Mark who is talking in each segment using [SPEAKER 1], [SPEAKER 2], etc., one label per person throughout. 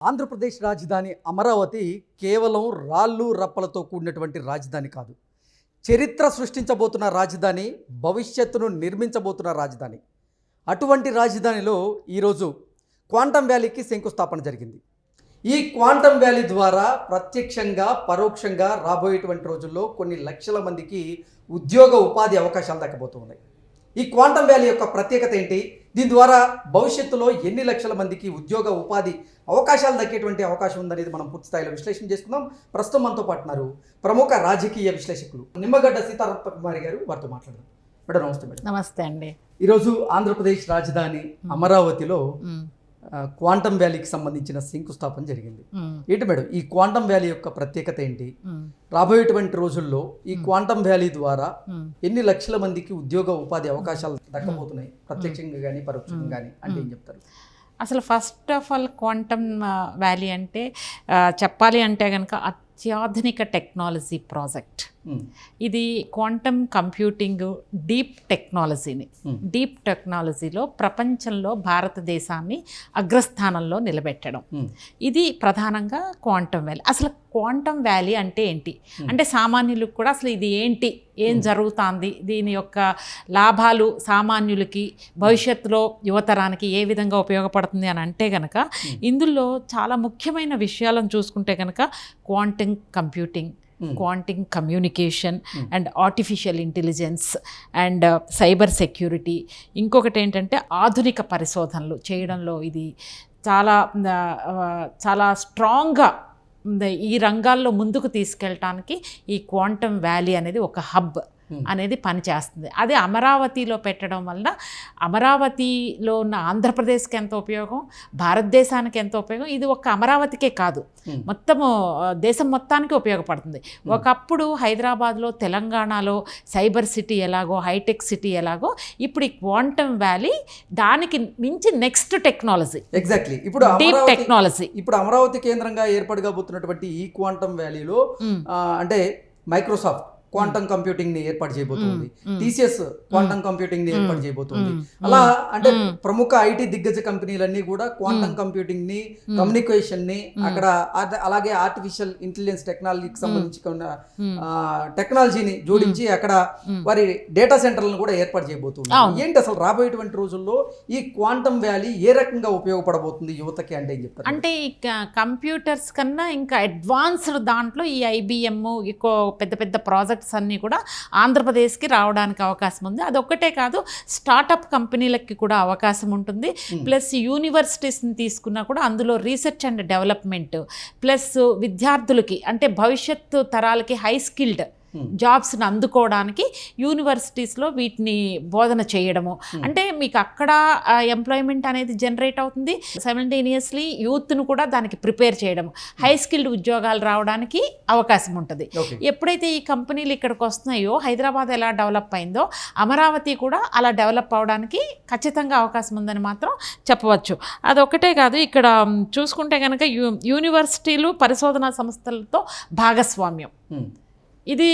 [SPEAKER 1] ఆంధ్రప్రదేశ్ రాజధాని అమరావతి కేవలం రాళ్ళు రప్పలతో కూడినటువంటి రాజధాని కాదు. చరిత్ర సృష్టించబోతున్న రాజధాని, భవిష్యత్తును నిర్మించబోతున్న రాజధాని. అటువంటి రాజధానిలో ఈరోజు క్వాంటమ్ వ్యాలీకి శంకుస్థాపన జరిగింది. ఈ క్వాంటమ్ వ్యాలీ ద్వారా ప్రత్యక్షంగా పరోక్షంగా రాబోయేటువంటి రోజుల్లో కొన్ని లక్షల మందికి ఉద్యోగ ఉపాధి అవకాశాలు దక్కబోతున్నాయి. ఈ క్వాంటమ్ వ్యాలీ యొక్క ప్రత్యేకత ఏంటి? దీని ద్వారా భవిష్యత్తులో ఎన్ని లక్షల మందికి ఉద్యోగ ఉపాధి అవకాశాలు దక్కేటువంటి అవకాశం ఉందనేది మనం పూర్తి స్థాయిలో విశ్లేషణ చేసుకుందాం. ప్రస్తుతం మనతో పాటున్నారు ప్రముఖ రాజకీయ విశ్లేషకులు నిమ్మగడ్డ సీతారత్న కుమారి గారు. వారితో మాట్లాడదాం. మేడం నమస్తే. మేడం
[SPEAKER 2] నమస్తే అండి.
[SPEAKER 1] ఈరోజు ఆంధ్రప్రదేశ్ రాజధాని అమరావతిలో క్వాంటమ్ వ్యాలీకి సంబంధించిన శంకుస్థాపన జరిగింది. ఏంటి మేడం ఈ క్వాంటమ్ వ్యాలీ యొక్క ప్రత్యేకత ఏంటి? రాబోయేటువంటి రోజుల్లో ఈ క్వాంటమ్ వ్యాలీ ద్వారా ఎన్ని లక్షల మందికి ఉద్యోగ ఉపాధి అవకాశాలు దక్కబోతున్నాయి, ప్రత్యక్షంగా కానీ పరోక్షంగా కానీ అంటే ఏం చెప్తారు?
[SPEAKER 2] అసలు first of all quantum valley అంటే చెప్పాలి అంటే కనుక అత్యాధునిక టెక్నాలజీ ప్రాజెక్ట్. ఇది క్వాంటమ్ కంప్యూటింగ్ డీప్ టెక్నాలజీలో ప్రపంచంలో భారతదేశాన్ని అగ్రస్థానంలో నిలబెట్టడం. ఇది ప్రధానంగా క్వాంటమ్ వ్యాలీ. అసలు క్వాంటమ్ వ్యాలీ అంటే ఏంటి అంటే సామాన్యులకు కూడా అసలు ఇది ఏంటి, ఏం జరుగుతుంది, దీని యొక్క లాభాలు సామాన్యులకి భవిష్యత్తులో యువతరానికి ఏ విధంగా ఉపయోగపడుతుంది అని అంటే కనుక ఇందులో చాలా ముఖ్యమైన విషయాలను చూసుకుంటే కనుక quantum computing, quantum communication and artificial intelligence and cyber security. ఇంకొకటి ఏంటంటే ఆధునిక పరిశోధనలు చేయడంలో ఇది చాలా స్ట్రాంగ్గా ఈ రంగాల్లో ముందుకు తీసుకెళ్ళటానికి ఈ క్వాంటమ్ వ్యాలీ అనేది ఒక హబ్ అనేది పనిచేస్తుంది. అది అమరావతిలో పెట్టడం వలన అమరావతిలో ఉన్న ఆంధ్రప్రదేశ్కి ఎంత ఉపయోగం, భారతదేశానికి ఎంత ఉపయోగం. ఇది ఒక్క అమరావతికే కాదు, మొత్తము దేశం మొత్తానికి ఉపయోగపడుతుంది. ఒకప్పుడు హైదరాబాద్లో, తెలంగాణలో సైబర్ సిటీ ఎలాగో, హైటెక్ సిటీ ఎలాగో, ఇప్పుడు ఈ క్వాంటమ్ వ్యాలీ దానికి మించి నెక్స్ట్ టెక్నాలజీ.
[SPEAKER 1] ఎగ్జాక్ట్లీ. ఇప్పుడు
[SPEAKER 2] డీప్ టెక్నాలజీ.
[SPEAKER 1] ఇప్పుడు అమరావతి కేంద్రంగా ఏర్పడబోతున్నటువంటి ఈ క్వాంటమ్ వ్యాలీలో అంటే మైక్రోసాఫ్ట్ క్వాంటమ్ కంప్యూటింగ్ ని ఏర్పాటు చేయబోతుంది, టీసీఎస్ క్వాంటమ్ కంప్యూటింగ్ ని ఏర్పాటు చేయబోతుంది. అలా అంటే ప్రముఖ ఐటీ దిగ్గజ కంపెనీలన్నీ కూడా క్వాంటమ్ కంప్యూటింగ్ ని, కమ్యూనికేషన్ ని అక్కడ, అలాగే ఆర్టిఫిషియల్ ఇంటెలిజెన్స్ టెక్నాలజీకి సంబంధించిన టెక్నాలజీని జోడించి అక్కడ వారి డేటా సెంటర్లను కూడా ఏర్పాటు చేయబోతున్నారు. ఏంటి అసలు రాబోయేటువంటి రోజుల్లో ఈ క్వాంటమ్ వ్యాలీ ఏ రకంగా ఉపయోగపడబోతుంది యువతకి అంటే ఏం చెప్తారు?
[SPEAKER 2] అంటే ఈ కంప్యూటర్స్ కన్నా ఇంకా అడ్వాన్స్డ్ దాంట్లో ఈ ఐబిఎం పెద్ద పెద్ద ప్రాజెక్ట్స్ అన్నీ కూడా ఆంధ్రప్రదేశ్కి రావడానికి అవకాశం ఉంది. అదొక్కటే కాదు, స్టార్టప్ కంపెనీలకి కూడా అవకాశం ఉంటుంది. ప్లస్ యూనివర్సిటీస్ని తీసుకున్నా కూడా అందులో రీసెర్చ్ అండ్ డెవలప్మెంట్, ప్లస్ విద్యార్థులకి అంటే భవిష్యత్తు తరాలకి హై స్కిల్డ్ జాబ్స్ని అందుకోవడానికి యూనివర్సిటీస్లో వీటిని బోధన చేయడము. అంటే మీకు అక్కడ ఎంప్లాయ్మెంట్ అనేది జనరేట్ అవుతుంది, సైమల్టేనియస్లీ యూత్ను కూడా దానికి ప్రిపేర్ చేయడము, హై స్కిల్డ్ ఉద్యోగాలు రావడానికి అవకాశం ఉంటుంది. ఎప్పుడైతే ఈ కంపెనీలు ఇక్కడికి వస్తున్నాయో, హైదరాబాద్ ఎలా డెవలప్ అయిందో అమరావతి కూడా అలా డెవలప్ అవడానికి ఖచ్చితంగా అవకాశం ఉందని మాత్రం చెప్పవచ్చు. అదొక్కటే కాదు, ఇక్కడ చూసుకుంటే కనుక యూనివర్సిటీలు పరిశోధనా సంస్థలతో భాగస్వామ్యం. ఇది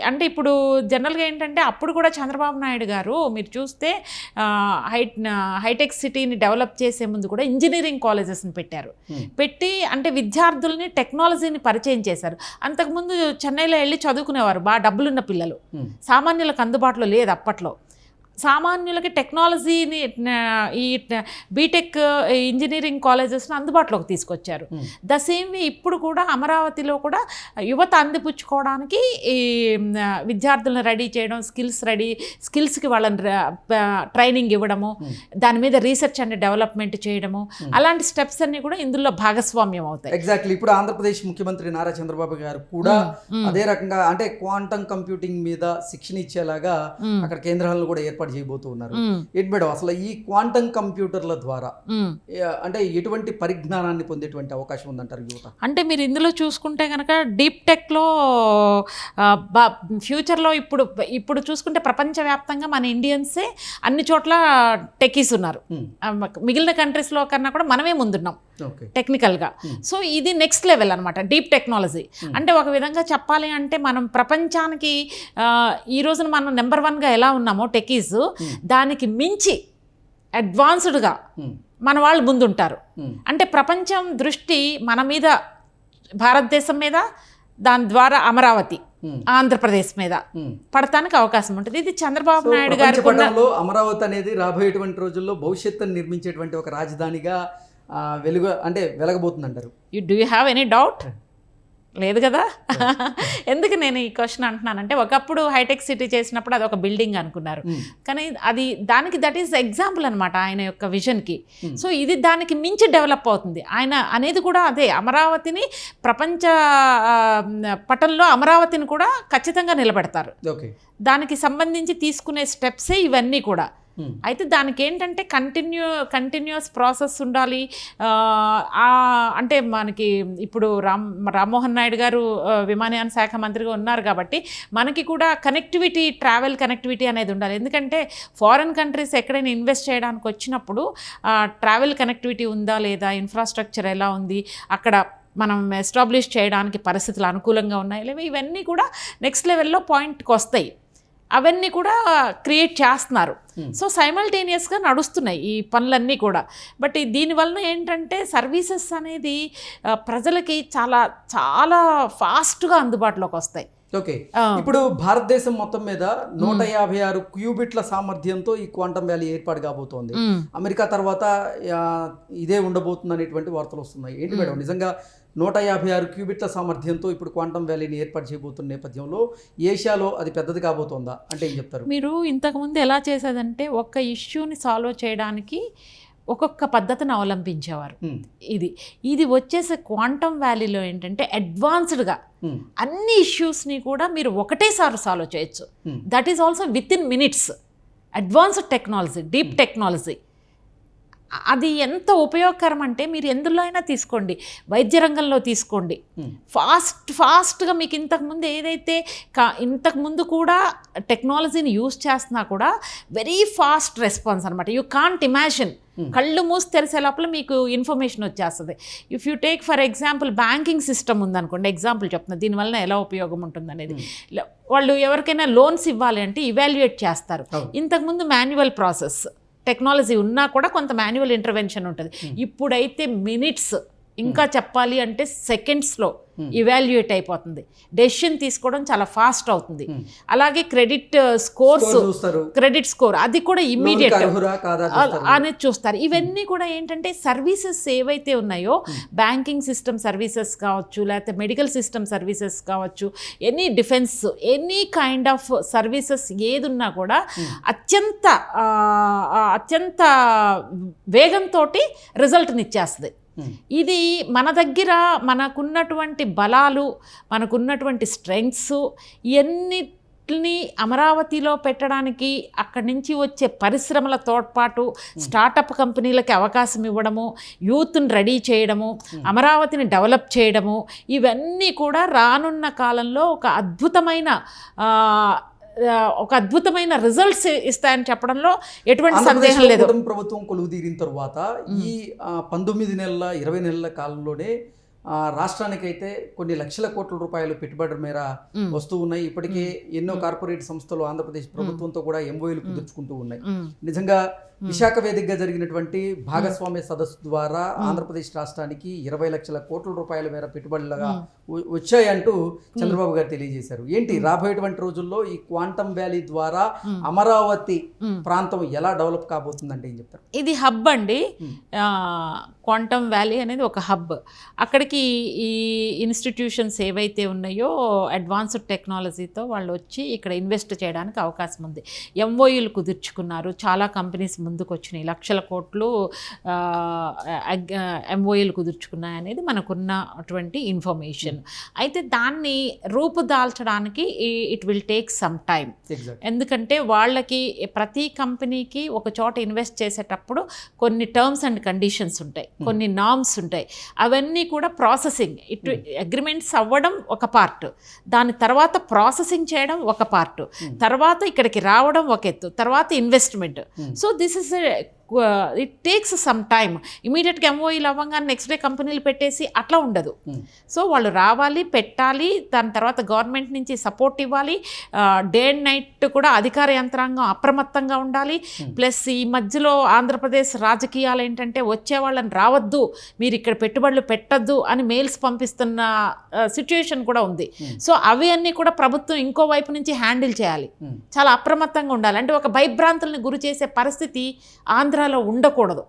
[SPEAKER 2] అంటే ఇప్పుడు జనరల్గా ఏంటంటే అప్పుడు కూడా చంద్రబాబు నాయుడు గారు మీరు చూస్తే హైటెక్ సిటీని డెవలప్ చేసే ముందు కూడా ఇంజనీరింగ్ కాలేజెస్ని పెట్టి అంటే విద్యార్థుల్ని టెక్నాలజీని పరిచయం చేశారు. అంతకుముందు చెన్నైలో వెళ్ళి చదువుకునేవారు బాగా డబ్బులున్న పిల్లలు, సామాన్యులకు అందుబాటులో లేదు. అప్పట్లో సామాన్యులకి టెక్నాలజీని ఈ బీటెక్ ఇంజనీరింగ్ కాలేజెస్ని అందుబాటులోకి తీసుకొచ్చారు. ద సేమ్ వే ఇప్పుడు కూడా అమరావతిలో కూడా యువత అందిపుచ్చుకోవడానికి ఈ విద్యార్థులను రెడీ చేయడం, స్కిల్స్కి వాళ్ళని ట్రైనింగ్ ఇవ్వడము, దాని మీద రీసెర్చ్ అండ్ డెవలప్మెంట్ చేయడము, అలాంటి స్టెప్స్ అన్ని కూడా ఇందులో భాగస్వామ్యం అవుతాయి.
[SPEAKER 1] ఎగ్జాక్ట్లీ. ఇప్పుడు ఆంధ్రప్రదేశ్ ముఖ్యమంత్రి నారా చంద్రబాబు గారు కూడా అదే రకంగా అంటే క్వాంటమ్ కంప్యూటింగ్ మీద శిక్షణ ఇచ్చేలాగా అక్కడ కేంద్రాలను కూడా ఏర్పాటు చేయబోతూ ఉన్నారు. ఏంటి మేడం అసలు ఈ క్వాంటమ్ కంప్యూటర్ల ద్వారా అంటే ఎటువంటి పరిజ్ఞానాన్ని పొందేటువంటి అవకాశం ఉందంటారు యువత?
[SPEAKER 2] అంటే మీరు ఇందులో చూసుకుంటే కనుక డీప్ టెక్లో ఫ్యూచర్లో ఇప్పుడు చూసుకుంటే ప్రపంచవ్యాప్తంగా మన ఇండియన్సే అన్ని చోట్ల టెక్కీస్ ఉన్నారు. మిగిలిన కంట్రీస్లో కన్నా కూడా మనమే ముందున్నాం టెక్నికల్గా. సో ఇది నెక్స్ట్ లెవెల్ అనమాట డీప్ టెక్నాలజీ. అంటే ఒక విధంగా చెప్పాలి అంటే మనం ప్రపంచానికి ఈ రోజున మనం నెంబర్ 1గా ఎలా ఉన్నామో టెక్కీస్, దానికి మించి అడ్వాన్స్డ్గా మన వాళ్ళు ముందుంటారు. అంటే ప్రపంచం దృష్టి మన మీద, భారతదేశం మీద, దాని ద్వారా అమరావతి ఆంధ్రప్రదేశ్ మీద పడటానికి అవకాశం ఉంటుంది. ఇది చంద్రబాబు నాయుడు గారి
[SPEAKER 1] అమరావతి అనేది రాబోయేటువంటి రోజుల్లో భవిష్యత్తును నిర్మించేటువంటి ఒక రాజధానిగా వెలగబోతుంది అంటారు.
[SPEAKER 2] Do you have any doubt? లేదు కదా. ఎందుకు నేను ఈ క్వశ్చన్ అంటున్నానంటే, ఒకప్పుడు హైటెక్ సిటీ చేసినప్పుడు అది ఒక బిల్డింగ్ అనుకున్నారు, కానీ అది దానికి దట్ ఈస్ ఎగ్జాంపుల్ అనమాట ఆయన యొక్క విజన్కి. సో ఇది దానికి మించి డెవలప్ అవుతుంది. ఆయన అనేది కూడా అదే, అమరావతిని ప్రపంచ పటంలో అమరావతిని కూడా ఖచ్చితంగా నిలబెడతారు. దానికి సంబంధించి తీసుకునే స్టెప్సే ఇవన్నీ కూడా. అయితే దానికి ఏంటంటే కంటిన్యూస్ ప్రాసెస్ ఉండాలి. అంటే మనకి ఇప్పుడు రామ్మోహన్ నాయుడు గారు విమానయాన శాఖ మంత్రిగా ఉన్నారు కాబట్టి మనకి కూడా కనెక్టివిటీ, ట్రావెల్ కనెక్టివిటీ అనేది ఉండాలి. ఎందుకంటే ఫారిన్ కంట్రీస్ ఎక్కడైనా ఇన్వెస్ట్ చేయడానికి వచ్చినప్పుడు ట్రావెల్ కనెక్టివిటీ ఉందా లేదా, ఇన్ఫ్రాస్ట్రక్చర్ ఎలా ఉంది, అక్కడ మనం ఎస్టాబ్లిష్ చేయడానికి పరిస్థితులు అనుకూలంగా ఉన్నాయి లేవో, ఇవన్నీ కూడా నెక్స్ట్ లెవెల్లో పాయింట్కి వస్తాయి. అవన్నీ కూడా క్రియేట్ చేస్తున్నారు. సో సైమల్టేనియస్గా నడుస్తున్నాయి ఈ పనులన్నీ కూడా. బట్ దీనివలన ఏంటంటే సర్వీసెస్ అనేది ప్రజలకి చాలా చాలా ఫాస్ట్గా అందుబాటులోకి వస్తాయి.
[SPEAKER 1] ఓకే, ఇప్పుడు భారతదేశం మొత్తం మీద 156 క్యూబిట్ల సామర్థ్యంతో ఈ క్వాంటమ్ వ్యాలీ ఏర్పాటు కాబోతోంది. అమెరికా తర్వాత ఇదే ఉండబోతుంది అనేటువంటి వార్తలు వస్తున్నాయి. ఏంటి మేడం, నిజంగా 156 క్యూబిట్ల సామర్థ్యంతో ఇప్పుడు క్వాంటమ్ వ్యాలీని ఏర్పాటు చేయబోతున్న నేపథ్యంలో ఏషియాలో అది పెద్దది కాబోతోందా అంటే ఏం చెప్తారు?
[SPEAKER 2] మీరు ఇంతకుముందు ఎలా చేసేదంటే, ఒక్క ఇష్యూని సాల్వ్ చేయడానికి ఒక్కొక్క పద్ధతిని అవలంబించేవారు. ఇది వచ్చేసే క్వాంటమ్ వ్యాలీలో ఏంటంటే అడ్వాన్స్డ్గా అన్ని ఇష్యూస్ని కూడా మీరు ఒకటేసారి సాల్వ్ చేయొచ్చు. That is also with in minutes. Advanced technology, deep technology. అది ఎంత ఉపయోగకరం అంటే, మీరు ఎందులో అయినా తీసుకోండి, వైద్య రంగంలో తీసుకోండి, ఫాస్ట్గా మీకు ఇంతకుముందు ఏదైతే ఇంతకుముందు కూడా టెక్నాలజీని యూజ్ చేస్తున్నా కూడా వెరీ ఫాస్ట్ రెస్పాన్స్ అనమాట. You can't imagine. కళ్ళు మూసి తెరిసే లోపల మీకు ఇన్ఫర్మేషన్ వచ్చేస్తుంది. If you take for example banking system ఉందనుకోండి, ఎగ్జాంపుల్ చెప్తున్నా, దీనివల్ల ఎలా ఉపయోగం ఉంటుంది అనేది. వాళ్ళు ఎవరికైనా లోన్స్ ఇవ్వాలి అంటే ఇవాల్యుయేట్ చేస్తారు. ఇంతకుముందు మాన్యువల్ ప్రాసెస్, టెక్నాలజీ ఉన్నా కూడా కొంత మాన్యువల్ ఇంటర్వెన్షన్ ఉంటుంది. ఇప్పుడైతే మినిట్స్, ఇంకా చెప్పాలి అంటే సెకండ్స్లో ఇవాల్యుయేట్ అయిపోతుంది. డెసిషన్ తీసుకోవడం చాలా ఫాస్ట్ అవుతుంది. అలాగే క్రెడిట్ స్కోర్ అది కూడా ఇమ్మీడియట్ అనేది చూస్తారు. ఇవన్నీ కూడా ఏంటంటే సర్వీసెస్ ఏవైతే ఉన్నాయో, బ్యాంకింగ్ సిస్టమ్ సర్వీసెస్ కావచ్చు, లేకపోతే మెడికల్ సిస్టమ్ సర్వీసెస్ కావచ్చు, any defence, any kind of services ఏదున్నా కూడా అత్యంత వేగంతో రిజల్ట్ని ఇచ్చేస్తుంది. ఇది మన దగ్గర మనకున్నటువంటి బలాలు, మనకున్నటువంటి స్ట్రెంగ్స్, ఇవన్నిటిని అమరావతిలో పెట్టడానికి అక్కడి నుంచి వచ్చే పరిశ్రమల తోడ్పాటు, స్టార్టప్ కంపెనీలకి అవకాశం ఇవ్వడము, యూత్ని రెడీ చేయడము, అమరావతిని డెవలప్ చేయడము, ఇవన్నీ కూడా రానున్న కాలంలో ఒక అద్భుతమైన రిజల్ట్స్ ఇస్తాయని చెప్పడంలో ఎటువంటి సందేహం లేదు.
[SPEAKER 1] ప్రభుత్వం కొలువుదీరిన తర్వాత ఈ 19 నెలల 20 నెలల కాలంలోనే రాష్ట్రానికైతే కొన్ని లక్షల కోట్ల రూపాయలు పెట్టుబడుల మేర వస్తూ ఉన్నాయి. ఇప్పటికే ఎన్నో కార్పొరేట్ సంస్థలు ఆంధ్రప్రదేశ్ ప్రభుత్వంతో కూడా ఎంఓయూలు కుదుర్చుకుంటూ ఉన్నాయి. నిజంగా విశాఖ వేదికగా జరిగినటువంటి భాగస్వామ్య సదస్సు ద్వారా ఆంధ్రప్రదేశ్ రాష్ట్రానికి 20 లక్షల కోట్ల రూపాయల మేర పెట్టుబడులుగా వచ్చాయంటూ చంద్రబాబు గారు తెలియజేశారు. ఏంటి రాబోయేటువంటి రోజుల్లో ఈ క్వాంటమ్ వ్యాలీ ద్వారా అమరావతి ప్రాంతం ఎలా డెవలప్ కాబోతుందంటే ఏం చెప్తారు?
[SPEAKER 2] ఇది హబ్ అండి. క్వాంటమ్ వ్యాలీ అనేది ఒక హబ్. అక్కడికి ఈ ఇన్స్టిట్యూషన్స్ ఏవైతే ఉన్నాయో అడ్వాన్స్డ్ టెక్నాలజీతో వాళ్ళు వచ్చి ఇక్కడ ఇన్వెస్ట్ చేయడానికి అవకాశం ఉంది. ఎంఓయూలు కుదుర్చుకున్నారు, చాలా కంపెనీస్ ముందుకు వచ్చినాయి, లక్షల కోట్లు ఎంఓయూలు కుదుర్చుకున్నాయి అనేది మనకున్నటువంటి ఇన్ఫర్మేషన్. అయితే దాన్ని రూపుదాల్చడానికి it will take some time. ఎందుకంటే వాళ్ళకి ప్రతి కంపెనీకి ఒక చోట ఇన్వెస్ట్ చేసేటప్పుడు కొన్ని టర్మ్స్ అండ్ కండిషన్స్ ఉంటాయి, కొన్ని నార్మ్స్ ఉంటాయి. అవన్నీ కూడా ప్రాసెసింగ్, అగ్రిమెంట్స్ అవ్వడం ఒక పార్ట్, దాని తర్వాత ప్రాసెసింగ్ చేయడం ఒక పార్ట్, తర్వాత ఇక్కడికి రావడం ఒక ఎత్తు, తర్వాత investment. So this is it takes some time. ఇమీడియట్గా ఎంఓఈలు అవ్వగానే నెక్స్ట్ డే కంపెనీలు పెట్టేసి అట్లా ఉండదు. సో వాళ్ళు రావాలి, పెట్టాలి, దాని తర్వాత గవర్నమెంట్ నుంచి సపోర్ట్ ఇవ్వాలి, డే అండ్ నైట్ కూడా అధికార యంత్రాంగం అప్రమత్తంగా ఉండాలి. ప్లస్ ఈ మధ్యలో ఆంధ్రప్రదేశ్ రాజకీయాలు ఏంటంటే వచ్చే వాళ్ళని రావద్దు, మీరు ఇక్కడ పెట్టుబడులు పెట్టద్దు అని మెయిల్స్ పంపిస్తున్న సిచ్యుయేషన్ కూడా ఉంది. సో అవి అన్నీ కూడా ప్రభుత్వం ఇంకో వైపు నుంచి హ్యాండిల్ చేయాలి, చాలా అప్రమత్తంగా ఉండాలి. అంటే ఒక భయభ్రాంతుల్ని గురి చేసే పరిస్థితి ఆంధ్రాలో ఉండకూడదు.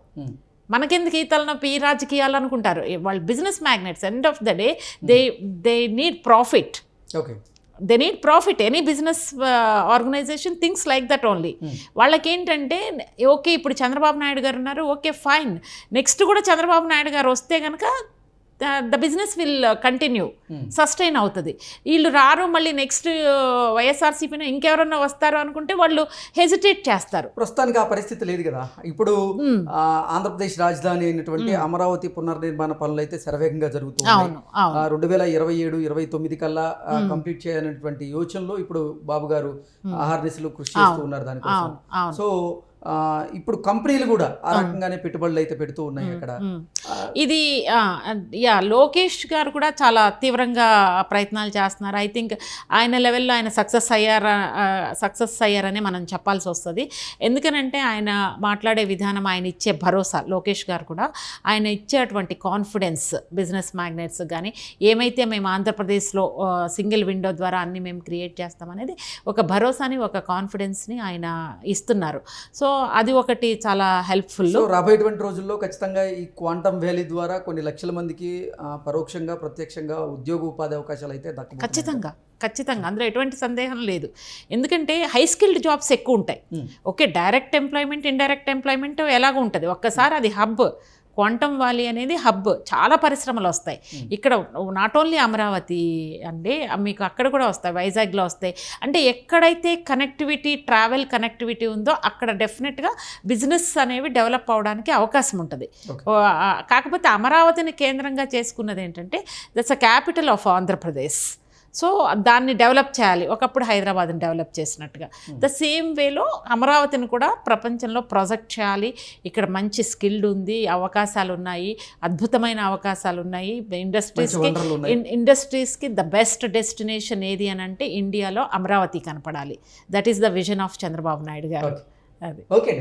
[SPEAKER 2] మనకెందుకు ఈ తలనొప్పి, ఈ రాజకీయాలు అనుకుంటారు వాళ్ళు. Business magnets, end of the day they need profit.
[SPEAKER 1] Okay,
[SPEAKER 2] they need profit. Any business organization things like that only. వాళ్ళకి ఏంటంటే ఓకే ఇప్పుడు చంద్రబాబు నాయుడు గారు ఉన్నారు, ఓకే ఫైన్, నెక్స్ట్ కూడా చంద్రబాబు నాయుడు గారు వస్తే కనుక the business will continue, sustain అవుతుంది. వీళ్ళు రారు, మళ్ళీ నెక్స్ట్ వైఎస్ఆర్సీపీని ఇంకెవరన్నా వస్తారు అనుకుంటే వాళ్ళు హెజిటేట్ చేస్తారు.
[SPEAKER 1] ప్రస్తుతానికి ఆ పరిస్థితి లేదు కదా. ఇప్పుడు ఆంధ్రప్రదేశ్ రాజధాని అయినటువంటి అమరావతి పునర్నిర్మాణ పనులు అయితే శరవేగంగా జరుగుతున్నాయి. 2027-29 కల్లా కంప్లీట్ చేయాలనేటువంటి యోచనలో ఇప్పుడు బాబు గారు ఆహార్నిశలు కృషి చేస్తూ ఉన్నారు దానికోసం. సో ఇప్పుడు కంపెనీలు కూడా ఆ రకంగానే పెట్టుబడులు అయితే పెడుతూ ఉన్నాయి అక్కడ.
[SPEAKER 2] ఇది లోకేష్ గారు కూడా చాలా తీవ్రంగా ప్రయత్నాలు చేస్తున్నారు. ఐ థింక్ ఆయన లెవెల్లో ఆయన సక్సెస్ అయ్యారనే మనం చెప్పాల్సి వస్తుంది. ఎందుకనంటే ఆయన మాట్లాడే విధానం, ఆయన ఇచ్చే భరోసా, లోకేష్ గారు కూడా ఆయన ఇచ్చేటువంటి కాన్ఫిడెన్స్ బిజినెస్ మ్యాగ్నెట్స్ కానీ ఏమైతే మేము ఆంధ్రప్రదేశ్లో సింగిల్ విండో ద్వారా అన్ని మేము క్రియేట్ చేస్తామనేది ఒక భరోసాని, ఒక కాన్ఫిడెన్స్ని ఆయన ఇస్తున్నారు. సో అది ఒకటి చాలా హెల్ప్ఫుల్.
[SPEAKER 1] సో రాబోయేటువంటి రోజుల్లో ఖచ్చితంగా ఈ క్వాంటమ్ వ్యాలీ ద్వారా కొన్ని లక్షల మందికి పరోక్షంగా ప్రత్యక్షంగా ఉద్యోగ ఉపాధి అవకాశాలు అయితే
[SPEAKER 2] ఖచ్చితంగా అందులో ఎటువంటి సందేహం లేదు. ఎందుకంటే హై స్కిల్డ్ జాబ్స్ ఎక్కువ ఉంటాయి. Okay, direct employment, indirect employment ఎలాగో ఉంటుంది. ఒక్కసారి అది హబ్, క్వాంటమ్ వ్యాలీ అనేది హబ్, చాలా పరిశ్రమలు వస్తాయి ఇక్కడ. నాట్ ఓన్లీ అమరావతి అండి, మీకు అక్కడ కూడా వస్తాయి, వైజాగ్లో వస్తాయి. అంటే ఎక్కడైతే కనెక్టివిటీ, ట్రావెల్ కనెక్టివిటీ ఉందో అక్కడ డెఫినెట్గా బిజినెస్ అనేవి డెవలప్ అవడానికి అవకాశం ఉంటుంది. కాకపోతే అమరావతిని కేంద్రంగా చేసుకున్నది ఏంటంటే that's a capital of Andhra Pradesh. So దాన్ని డెవలప్ చేయాలి, ఒకప్పుడు హైదరాబాద్ని డెవలప్ చేసినట్టుగా. ద సేమ్ వేలో అమరావతిని కూడా ప్రపంచంలో ప్రొజెక్ట్ చేయాలి. ఇక్కడ మంచి స్కిల్డ్ ఉంది, అవకాశాలు ఉన్నాయి, అద్భుతమైన అవకాశాలు ఉన్నాయి. ఇండస్ట్రీస్కి ద బెస్ట్ డెస్టినేషన్ ఏది అని అంటే ఇండియాలో అమరావతి కనపడాలి. That is the vision of Chandrababu Naidu గారు. అది
[SPEAKER 1] ఓకే.